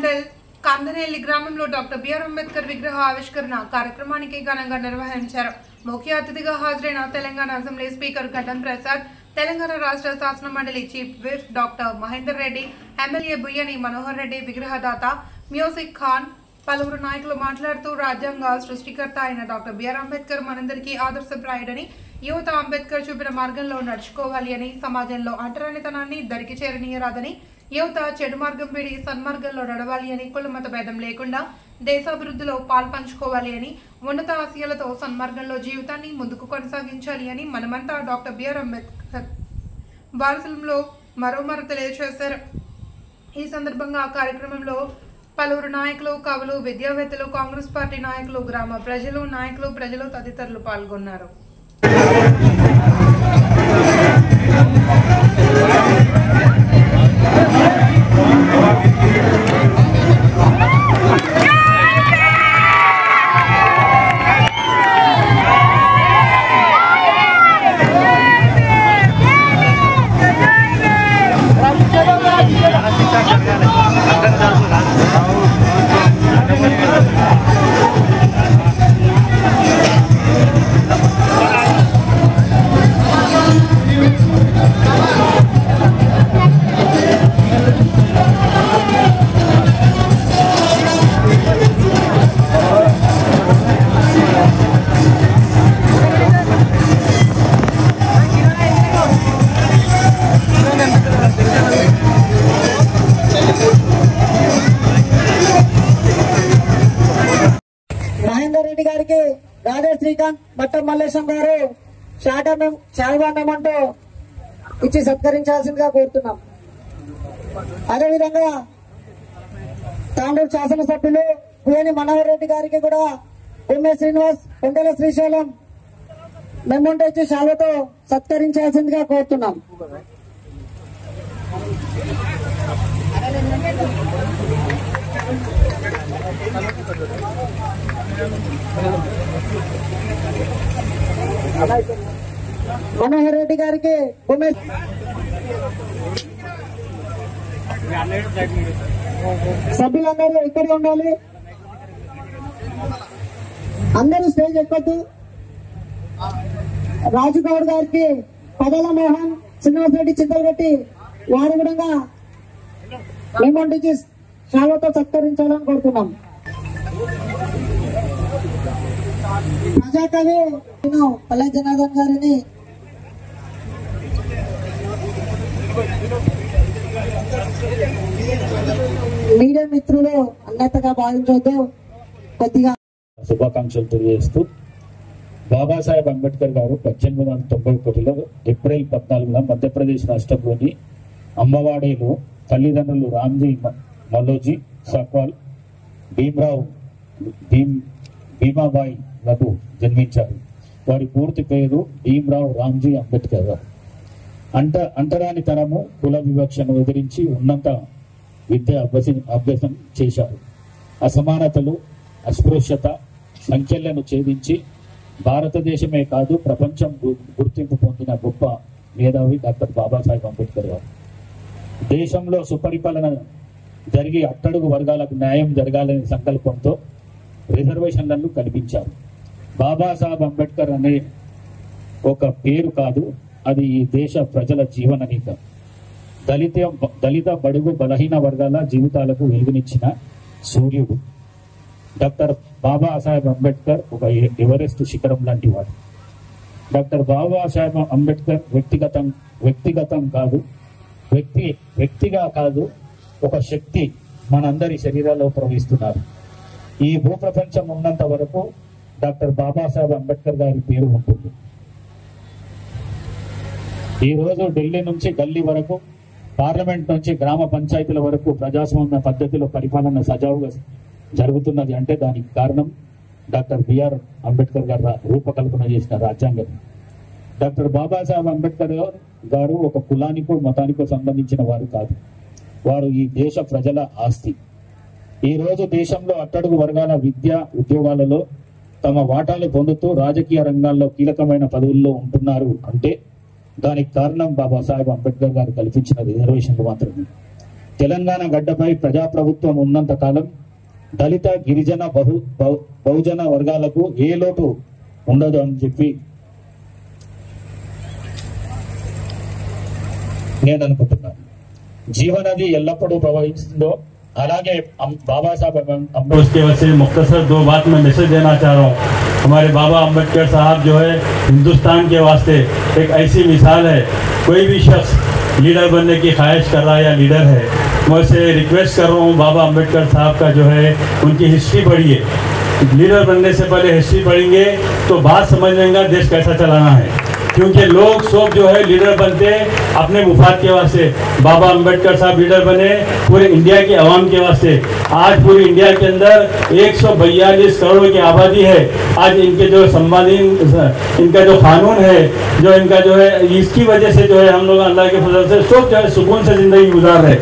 మండల్ కందనేలి గ్రామంలో doctor BR Ambedkar విగ్రహ ఆవిష్కరణ కార్యక్రమానికి ఘనంగా నిర్వహించారు. ముఖ్య అతిథిగా హాజరైన తెలంగాణ అసెంబ్లీ స్పీకర్ గడ్డం ప్రసాద్, తెలంగాణ రాష్ట్ర శాసన మండలి chief whip doctor Mahender Reddy, MLA Buyyani Manohar Reddy, విగ్రహదాత మ్యూజిక్ ఖాన్, పలువురు నాయకులు మాట్లాడుతూ రాజ్యాంగ సృష్టికర్త అయిన డాక్టర్ బిఆర్ అంబేద్కర్ మనందరికీ ఆదర్శప్రాయుడని, యువత అంబేద్కర్ చూపిన మార్గంలో నడుచుకోవాలి అని, సమాజంలో అంటరానితనాన్ని దరికి చేరనీయరాదని, యువత చెడు మార్గం వీడి సన్మార్గంలో నడవాలి అని, కుల మత భేదం లేకుండా దేశాభివృద్ధిలో పాల్పంచుకోవాలి అని, ఉన్నత ఆశయాలతో సన్మార్గంలో జీవితాన్ని ముందుకు కొనసాగించాలి అని మనమంతా డాక్టర్ బిఆర్ అంబేద్కర్ వారసులంలో మరోమారు తెలియజేశారు. ఈ సందర్భంగా కార్యక్రమంలో పలువురు నాయకులు, కవులు, విద్యావేత్తలు, కాంగ్రెస్ పార్టీ నాయకులు, గ్రామ ప్రజలు తదితరులు పాల్గొన్నారు. మహేందర్ రెడ్డి గారికి రాధే శ్రీకాంత్ మట్టం మల్లేశం గారు శాల్వా మెమంటో ఇచ్చి సత్కరించాల్సిందిగా కోరుతున్నాం. అదేవిధంగా తాండూరు శాసనసభ్యులు బుయ్యని మనోహర్ రెడ్డి గారికి కూడా ఉమ్మే శ్రీనివాస్, కొండల శ్రీశైలం మెమంటో ఇచ్చి శాల్వతో సత్కరించాల్సిందిగా కోరుతున్నాం. మనోహర్ రెడ్డి గారికి సభ్యులందరూ ఇక్కడే ఉండాలి. అందరూ స్టేజ్ ఎక్కొద్దు. రాజుగౌడ్ గారికి పదల మోహన్, శ్రీనివాస్ రెడ్డి చింతలగట్టి వారి విధంగా మెమంటో శాలతో సత్కరించాలని కోరుతున్నాం. ప్రజాకవి పల్లె జనార్దన్ గారిని మీడియా మిత్రులు అన్నతగా భావించవద్దు. కొద్దిగా శుభాకాంక్షలు తెలియజేస్తూ, బాబాసాహెబ్ అంబేద్కర్ గారు 1891లో ఏప్రిల్ 14న మధ్యప్రదేశ్ రాష్ట్రంలోని అమ్మవాడేలో తల్లిదండ్రులు రామ్జీ మల్లోజీ సక్వాల్, భీమాబాయి లకు జన్మించారు. వారి పూర్తి పేరు భీమ్రావ్ రామ్జీ అంబేద్కర్ గారు. అంటరాని తరము, కుల వివక్షను ఎదిరించి ఉన్నత విద్య అభ్యాసం చేశారు. అసమానతలు, అస్పృశ్యత, సంఖ్యలను ఛేదించి భారతదేశమే కాదు ప్రపంచం గుర్తింపు పొందిన గొప్ప మేధావి డాక్టర్ బాబాసాహెబ్ అంబేద్కర్ గారు. దేశంలో సుపరిపాలన జరిగి అట్టడుగు వర్గాలకు న్యాయం జరగాలనే సంకల్పంతో రిజర్వేషన్లను కల్పించారు. బాబాసాహెబ్ అంబేద్కర్ అనే ఒక పేరు కాదు, అది ఈ దేశ ప్రజల జీవన నీత. దళిత బడుగు బలహీన వర్గాల జీవితాలకు వెలుగునిచ్చిన సూర్యుడు డాక్టర్ బాబాసాహెబ్ అంబేద్కర్ ఒక ఎవరెస్ట్ శిఖరం లాంటి వాడు. డాక్టర్ బాబాసాహెబ్ అంబేద్కర్ వ్యక్తిగా కాదు, ఒక శక్తి మనందరి శరీరాల్లో ప్రవహిస్తున్నారు. ఈ భూప్రపంచం ఉన్నంత వరకు డాక్టర్ బాబాసాహెబ్ అంబేద్కర్ గారి పేరు ఉంటుంది. ఈ రోజు ఢిల్లీ నుంచి గల్లీ వరకు, పార్లమెంట్ నుంచి గ్రామ పంచాయతీల వరకు ప్రజాస్వామ్య పద్ధతిలో పరిపాలన సజావుగా జరుగుతున్నది అంటే దానికి కారణం డాక్టర్ బిఆర్ అంబేద్కర్ గారు రూపకల్పన చేసిన రాజ్యాంగం. డాక్టర్ బాబాసాహెబ్ అంబేద్కర్ గారు ఒక కులానికో మతానికో సంబంధించిన వారు కాదు, వారు ఈ దేశ ప్రజల ఆస్తి. ఈ రోజు దేశంలో అట్టడుగు వర్గాల విద్య, ఉద్యోగాలలో తమ వాటాలు పొందుతూ రాజకీయ రంగాల్లో కీలకమైన పదవుల్లో ఉంటున్నారు అంటే దానికి కారణం బాబాసాహెబ్ అంబేద్కర్ గారు కల్పించిన రిజర్వేషన్లు మాత్రమే. తెలంగాణ గడ్డపై ప్రజాప్రభుత్వం ఉన్నంత కాలం దళిత గిరిజన బహుజన వర్గాలకు ఏ లోటు ఉండదు అని చెప్పి నేను అనుకుంటున్నాను. జీవనది ఎల్లప్పుడూ ప్రవహిస్తుందో అలాగే बाबा साहब उसके वजह से मुख्तसर 2 बात में मैसेज देना चाह रहा हूँ। हमारे बाबा अम्बेडकर साहब जो है हिंदुस्तान के वास्ते एक ऐसी मिसाल है। कोई भी शख्स लीडर बनने की ख्वाहिश कर रहा है या लीडर है, मैं उसे रिक्वेस्ट कर रहा हूँ बाबा अम्बेडकर साहब का जो है उनकी हिस्ट्री पढ़िए। लीडर बनने से पहले हिस्ट्री पढ़ेंगे तो बात समझ लेंगे देश कैसा चलाना है। क्योंकि लोग सब जो है लीडर बनते अपने मुफाद के वास्ते। बाबा अम्बेडकर साहब लीडर बने पूरे इंडिया की आवाम के वास्ते। आज पूरी इंडिया के अंदर 142 करोड़ की आबादी है। आज इनके जो संविधान, इनका जो कानून है, जो इनका जो है, इसकी वजह से जो है हम लोग अल्लाह के फजल से सब जो है सुकून से जिंदगी गुजार रहे।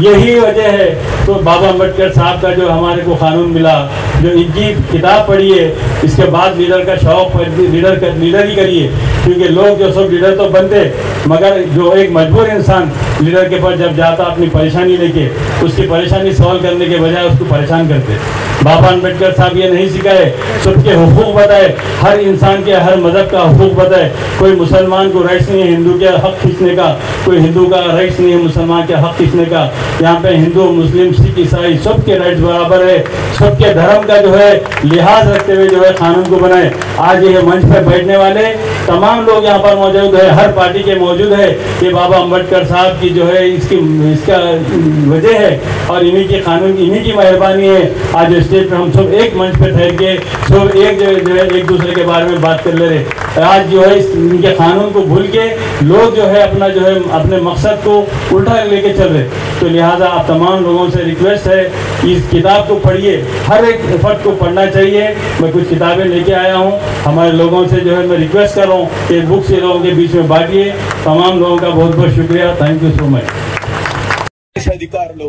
यही वजह है तो बाबा अम्बेडकर साहब का जो हमारे को कानून मिला, जो इनकी किताब पढ़िए, इसके बाद लीडर का शौक लीडर ही करिए। क्योंकि लोग जो सब लीडर तो बनते, मगर जो एक मजबूर इंसान लीडर के पास जब जाता अपनी परेशानी लेके, उसकी परेशानी सॉल्व करने के बजाय उसको परेशान करते। बाबा अम्बेडकर साहब ये नहीं सिखाए, सबके हुकूक बताए, हर इंसान के हर मजहब का हुकूक बताए। कोई मुसलमान को राइट्स नहीं है हिंदू के हक खींचने का, कोई हिंदू का राइट्स नहीं है मुसलमान के हक खींचने का। यहाँ पे हिंदू मुस्लिम सिख ईसाई सबके राइट्स बराबर है। सबके धर्म का जो है लिहाज रखते हुए जो है कानून को बनाए। आज ये मंच पर बैठने वाले तमाम लोग यहाँ पर मौजूद है, हर पार्टी के मौजूद है। ये बाबा अम्बेडकर साहब की जो है इसका वजह है और इन्हीं के कानून, इन्हीं की मेहरबानी है। आज स्टेज पे हम सब एक मंच पे ठहर के सब एक जो है एक दूसरे के बारे में बात कर ले रहे। आज जो है इनके कानून को भूल के लोग जो है अपना जो है अपने मकसद को उल्टा लेके चल रहे। तो लिहाजा आप तमाम लोगों से रिक्वेस्ट है इस किताब को पढ़िए, हर एक फर्द को पढ़ना चाहिए। मैं कुछ किताबें लेके आया हूँ, हमारे लोगों से जो है मैं रिक्वेस्ट कर रहा हूँ कि बुक्स ये लोगों के बीच में बांटिए। तमाम लोगों का बहुत बहुत शुक्रिया, थैंक यू सो मच। అధికారులు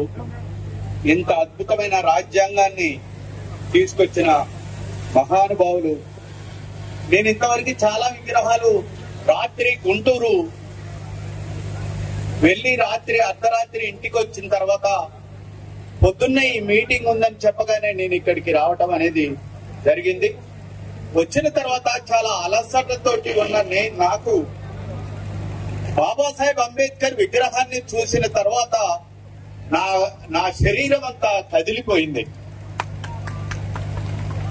ఇంత అద్భుతమైన రాజ్యాంగాన్ని తీసుకొచ్చిన మహానుభావులు. నేను ఇంతవరకు చాలా విగ్రహాలు రాత్రి గుంటూరు వెళ్ళి రాత్రి అర్ధరాత్రి ఇంటికి వచ్చిన తర్వాత పొద్దున్నే ఈ మీటింగ్ ఉందని చెప్పగానే నేను ఇక్కడికి రావటం అనేది జరిగింది. వచ్చిన తర్వాత చాలా అలసటతోటి ఉన్న నాకు బాబాసాహెబ్ అంబేద్కర్ విగ్రహాన్ని చూసిన తర్వాత నా శరీరం అంతా కదిలిపోయింది.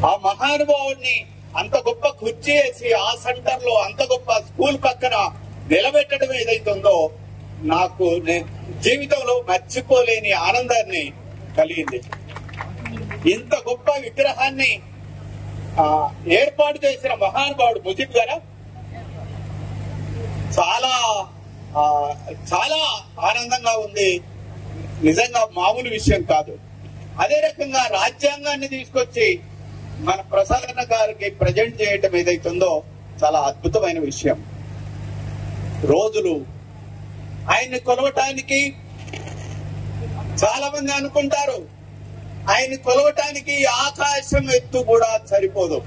ఆ మహానుభావుడిని అంత గొప్ప కుర్చీ వేసి ఆ సెంటర్ లో అంత గొప్ప స్కూల్ పక్కన నిలబెట్టడం ఏదైతుందో నాకు జీవితంలో మర్చిపోలేని ఆనందాన్ని కలిగింది. ఇంత గొప్ప విగ్రహాన్ని ఏర్పాటు చేసిన మహానుభావుడు ముజిబ్ గారు చాలా చాలా ఆనందంగా ఉంది. నిజంగా మామూలు విషయం కాదు. అదే రకంగా రాజ్యాంగాన్ని తీసుకొచ్చి మన ప్రసాదన్న గారికి ప్రజెంట్ చేయటం ఏదైతుందో చాలా అద్భుతమైన విషయం. రోజులు ఆయన్ని కొలవటానికి చాలా మంది అనుకుంటారు, ఆయన్ని కొలవటానికి ఆకాశం ఎత్తు కూడా సరిపోదు.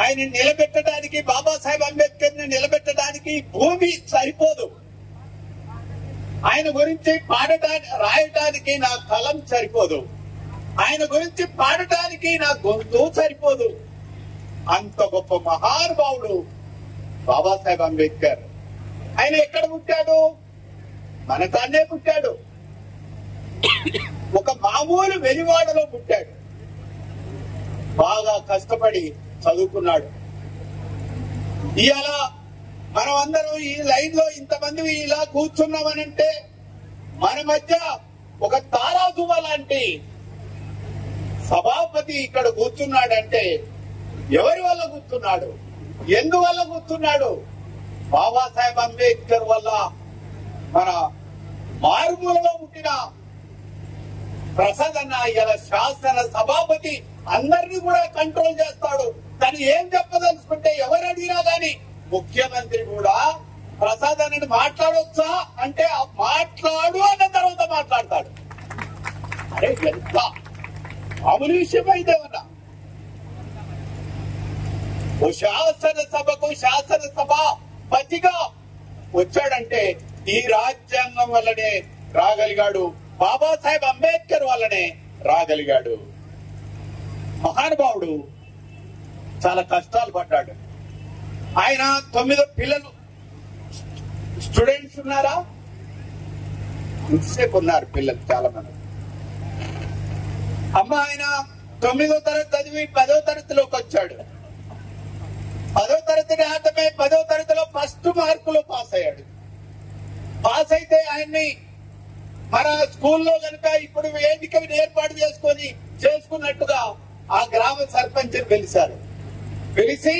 ఆయన నిలబెట్టడానికి, బాబాసాహెబ్ అంబేద్కర్ ని నిలబెట్టడానికి భూమి సరిపోదు. ఆయన గురించి రాయటానికి నా కలం సరిపోదు. ఆయన గురించి పాడటానికి నా గొంతు సరిపోదు. అంత గొప్ప మహానుభావుడు బాబాసాహెబ్ అంబేద్కర్. ఆయన ఎక్కడ పుట్టాడు? మన తానే పుట్టాడు. ఒక మామూలు వెలివాడలో పుట్టాడు. బాగా కష్టపడి చదువుకున్నాడు. ఇవాళ మనం అందరం ఈ లైన్ లో ఇంతమంది ఇలా కూర్చున్నామనంటే మన మధ్య ఒక తారాజువ లాంటి సభాపతి ఇక్కడ కూర్చున్నాడంటే ఎవరి వల్ల కూర్చున్నాడు? ఎందువల్ల కూర్చున్నాడు? బాబాసాహెబ్ అంబేద్కర్ వల్ల. మన మారుమూలలో పుట్టిన ప్రసాద్ అన్న ఇలా శాసన సభాపతి అందరినీ కూడా కంట్రోల్ చేస్తాడు. తను ఏం చెప్పదలుచుకుంటే ఎవరు అడిగినా గాని ముఖ్యమంత్రి కూడా ప్రసాద్ అన్నని మాట్లాడొచ్చా అంటే మాట్లాడు అన్న తర్వాత మాట్లాడతాడు. అరే ఎంత మామూలు విషయం అయితే ఉన్నా. ఓ శాసనసభకు శాసనసభ పతిగా వచ్చాడంటే ఈ రాజ్యాంగం వల్లనే రాగలిగాడు, బాబాసాహెబ్ అంబేద్కర్ వల్లనే రాగలిగాడు. మహానుభావుడు చాలా కష్టాలు పడ్డాడు. ఆయన 9 పిల్లలు, స్టూడెంట్స్ ఉన్నారా? ఇంతసేపు ఉన్నారు పిల్లలు చాలా మంది. అమ్మ ఆయన 9వ తరగతి చదివి 10వ తరగతిలోకి వచ్చాడు. 10వ తరగతి రావటమే 10వ తరగతిలో ఫస్ట్ మార్కులు పాస్ అయ్యాడు. పాస్ అయితే ఆయన్ని మన స్కూల్లో కనుక ఇప్పుడు వేదికని ఏర్పాటు చేసుకున్నట్టుగా ఆ గ్రామ సర్పంచ్ పిలిచారు. పిలిచి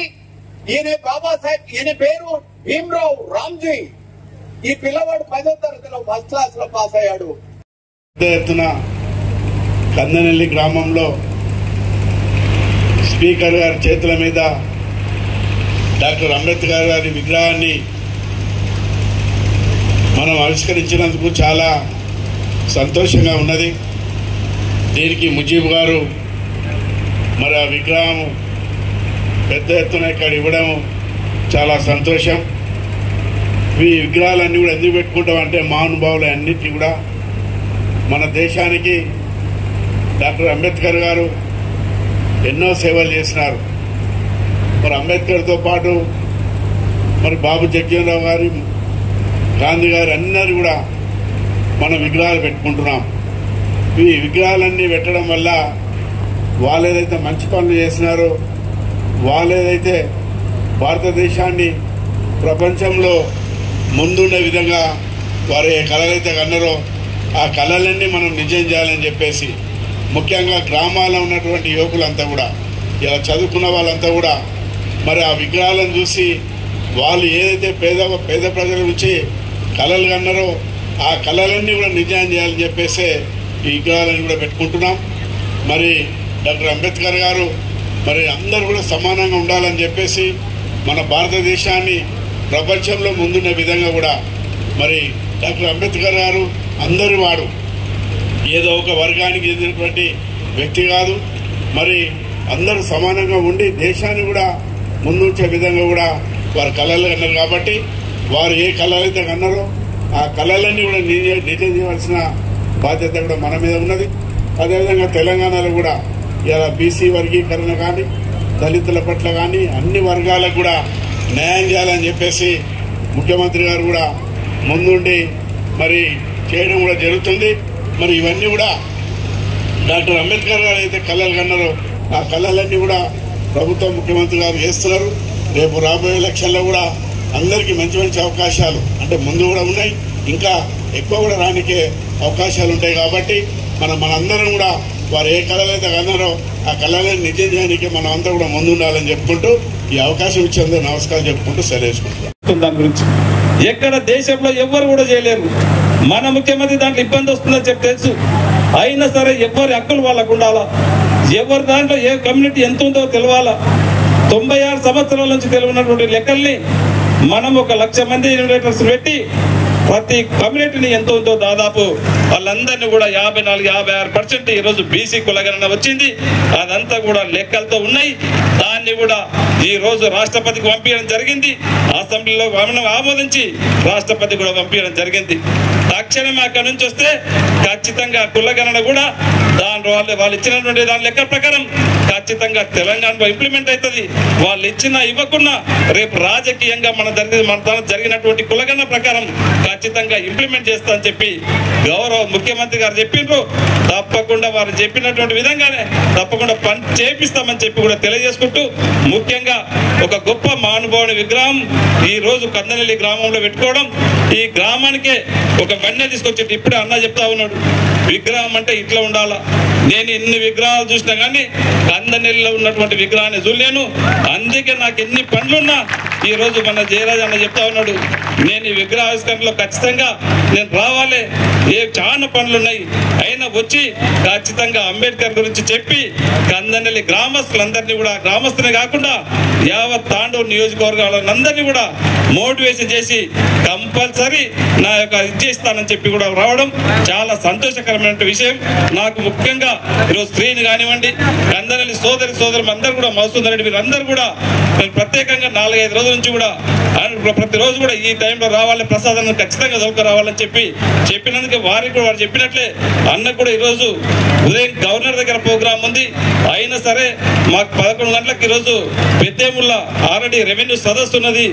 ఈయన బాబాసాహెబ్, ఈయన పేరు భీమరావు రామ్జీ, ఈ పిల్లవాడు 10వ తరగతిలో ఫస్ట్ క్లాస్ లో పాస్ అయ్యాడు. పెద్ద ఎత్తున కందనెల్లి గ్రామంలో స్పీకర్ గారి చేతుల మీద డాక్టర్ అంబేద్కర్ గారి విగ్రహాన్ని మనం ఆవిష్కరించినందుకు చాలా సంతోషంగా ఉన్నది. దీనికి ముజీబ్ గారు మరి ఆ విగ్రహం పెద్ద ఎత్తున ఇక్కడ ఇవ్వడం చాలా సంతోషం. ఈ విగ్రహాలన్నీ కూడా ఎందుకు పెట్టుకుంటామంటే మహానుభావులు అన్నిటికీ కూడా మన దేశానికి డాక్టర్ అంబేద్కర్ గారు ఎన్నో సేవలు చేసినారు. మరి అంబేద్కర్తో పాటు మరి బాబు జగ్జీవన్ గారు, గాంధీ గారు అందరూ కూడా మనం విగ్రహాలు పెట్టుకుంటున్నాం. ఈ విగ్రహాలన్నీ పెట్టడం వల్ల వాళ్ళు ఏదైతే మంచి పనులు చేసినారో, వాళ్ళు ఏదైతే భారతదేశాన్ని ప్రపంచంలో ముందుండే విధంగా వారు ఏ కళలైతే కన్నారో ఆ కళలన్నీ మనం నిజం చేయాలని చెప్పేసి, ముఖ్యంగా గ్రామాల్లో ఉన్నటువంటి యువకులంతా కూడా, ఇలా చదువుకున్న వాళ్ళంతా కూడా మరి ఆ విగ్రహాలను చూసి వాళ్ళు ఏదైతే పేద ప్రజల నుంచి కళలు కన్నారో ఆ కళలన్నీ కూడా నిజం చేయాలని చెప్పేసి ఈ విగ్రహాలను కూడా పెట్టుకుంటున్నాం. మరి డాక్టర్ అంబేద్కర్ గారు మరి అందరూ కూడా సమానంగా ఉండాలని చెప్పేసి మన భారతదేశాన్ని ప్రపంచంలో ముందున్న విధంగా కూడా మరి డాక్టర్ అంబేద్కర్ గారు అందరి వాడు, ఏదో ఒక వర్గానికి చెందినటువంటి వ్యక్తి కాదు. మరి అందరూ సమానంగా ఉండి దేశాన్ని కూడా ముందుంచే విధంగా కూడా వారు కళలు కన్నారు. కాబట్టి వారు ఏ కళలైతే కన్నారో ఆ కళలన్నీ కూడా నిజం చేయవలసిన బాధ్యత కూడా మన మీద ఉన్నది. అదేవిధంగా తెలంగాణలో కూడా ఇలా బీసీ వర్గీకరణ కానీ, దళితుల పట్ల కానీ అన్ని వర్గాలకు కూడా న్యాయం చేయాలని చెప్పేసి ముఖ్యమంత్రి గారు కూడా ముందుండి మరి చేయడం కూడా జరుగుతుంది. మరి ఇవన్నీ కూడా డాక్టర్ అంబేద్కర్ గారు అయితే కళలు కన్నారో ఆ కళలన్నీ కూడా ప్రభుత్వం, ముఖ్యమంత్రి గారు చేస్తున్నారు. రేపు రాబోయే ఎలక్షన్లో కూడా అందరికీ మంచి మంచి అవకాశాలు అంటే ముందు కూడా ఉన్నాయి, ఇంకా ఎక్కువ కూడా రానికే అవకాశాలు ఉంటాయి. కాబట్టి మనందరం కూడా వారు ఏ కళలైతే కన్నారో ఆ కళలను నిజం చేయడానికి మనం అంతా కూడా ముందుండాలని చెప్పుకుంటూ ఈ అవకాశం ఇచ్చేందుకు నమస్కారం చెప్పుకుంటూ సెలవుకుంటున్నాం. దాని గురించి ఎక్కడ దేశంలో ఎవ్వరు కూడా చేయలేరు. మన ముఖ్యమంత్రి దాంట్లో ఇబ్బంది వస్తుందని చెప్పి తెలుసు. అయినా సరే ఎవరి హక్కులు వాళ్ళకు ఉండాలా, ఎవరి దాంట్లో ఏ కమ్యూనిటీ ఎంత ఉందో తెలవాలా. 96 సంవత్సరాల నుంచి తెలియనటువంటి లెక్కల్ని మనం 1 లక్ష మంది ఇన్వెస్టర్స్ పెట్టి ప్రతి కమ్యూనిటీని ఎంత ఉందో దాదాపు వాళ్ళందరినీ కూడా 54-56% ఈరోజు బీసీ కులగణన వచ్చింది. అదంతా కూడా లెక్కలతో ఉన్నాయి. దాన్ని కూడా ఈ రోజు రాష్ట్రపతికి పంపించడం జరిగింది. అసెంబ్లీలో ఆమోదించి రాష్ట్రపతి కూడా పంపించడం జరిగింది. తక్షణమే అక్కడి నుంచి వస్తే ఖచ్చితంగా కులగణన కూడా వాళ్ళు ఇచ్చినటువంటి దాని లెక్క ప్రకారం ఖచ్చితంగా తెలంగాణలో ఇంప్లిమెంట్ అవుతుంది. వాళ్ళు ఇవ్వకున్నా రేపు రాజకీయంగా మన జరిగినటువంటి కులగణన ప్రకారం ఖచ్చితంగా ఇంప్లిమెంట్ చేస్తా అని చెప్పి గౌరవ ముఖ్యమంత్రి గారు చెప్పిండ్రు. తప్పకుండా వారు చెప్పినటువంటి విధంగానే తప్పకుండా పని చేపిస్తామని చెప్పి కూడా తెలియజేసుకుంటూ, ముఖ్యంగా ఒక గొప్ప మహానుభావుని విగ్రహం ఈ రోజు కందనెల్లి గ్రామంలో పెట్టుకోవడం, ఈ గ్రామానికే ఒక వన్య తీసుకొచ్చి ఇప్పుడే అన్న చెప్తా ఉన్నాడు, విగ్రహం అంటే ఇట్లా ఉండాలా. నేను ఎన్ని విగ్రహాలు చూసినా కానీ కందనెల్లిలో ఉన్నటువంటి విగ్రహాన్ని చూడలేను. అందుకే నాకు ఎన్ని పనులున్నా ఈ రోజు మన జయరాజ్ అన్న చెప్తా ఉన్నాడు, నేను ఈ విగ్రహావిష్కరణలో ఖచ్చితంగా నేను రావాలి, చాలా పనులు ఉన్నాయి అయినా వచ్చి ఖచ్చితంగా అంబేద్కర్ గురించి చెప్పి కందనెల్లి గ్రామస్తులందరినీ కూడా, గ్రామస్తులే కాకుండా యావత్ తాండూరు నియోజకవర్గాలందరినీ కూడా మోటివేషన్ చేసి కంపల్సరీ నా యొక్క ఇచ్చేస్తానని చెప్పి కూడా రావడం చాలా సంతోషకరమైన విషయం. నాకు ముఖ్యంగా ఈరోజు స్త్రీని కానివ్వండి, కందనల్లి సోదరులు అందరూ కూడా, మధుసూదన్ రెడ్డి వీరందరూ కూడా ప్రత్యేకంగా 4-5 రోజుల నుంచి కూడా ప్రతిరోజు కూడా ఈ టైంలో రావాలని, ప్రసాదాన్ని ఖచ్చితంగా దొరక రావాలని చెప్పినందుకు వారికి కూడా వారు చెప్పినట్లే అన్నకు కూడా ఈరోజు ఉదయం గవర్నర్ దగ్గర ప్రోగ్రాం ఉంది. అయినా సరే మాకు 11 గంటలకు ఈరోజు పెద్దేముల్లా ఆల్రెడీ రెవెన్యూ సదస్సు ఉన్నది.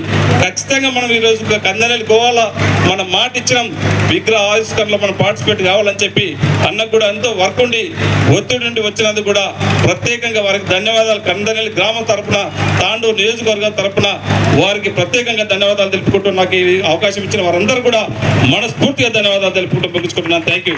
ఖచ్చితంగా మనం ఈరోజు కందనల్లి పోవాలా, మనం మాట ఇచ్చినాం విగ్రహ ఆవిష్కరణలో మనం పార్టిసిపేట్ కావాలని చెప్పి అన్నకు కూడా ఎంతో వర్క్ ఉండి ఒత్తిడి నుండి వచ్చినందుకు కూడా ప్రత్యేకంగా వారికి ధన్యవాదాలు. కందనల్లి గ్రామం తరఫున, తాండూరు నియోజకవర్గం తరఫున వారికి ప్రత్యేకంగా ధన్యవాదాలు తెలుపుకుంటూ నాకు ఈ అవకాశం ఇచ్చిన వారందరూ కూడా మనస్ఫూర్తిగా ధన్యవాదాలు తెలుపుకుంటూ ముగించుకుంటున్నాను. Thank you.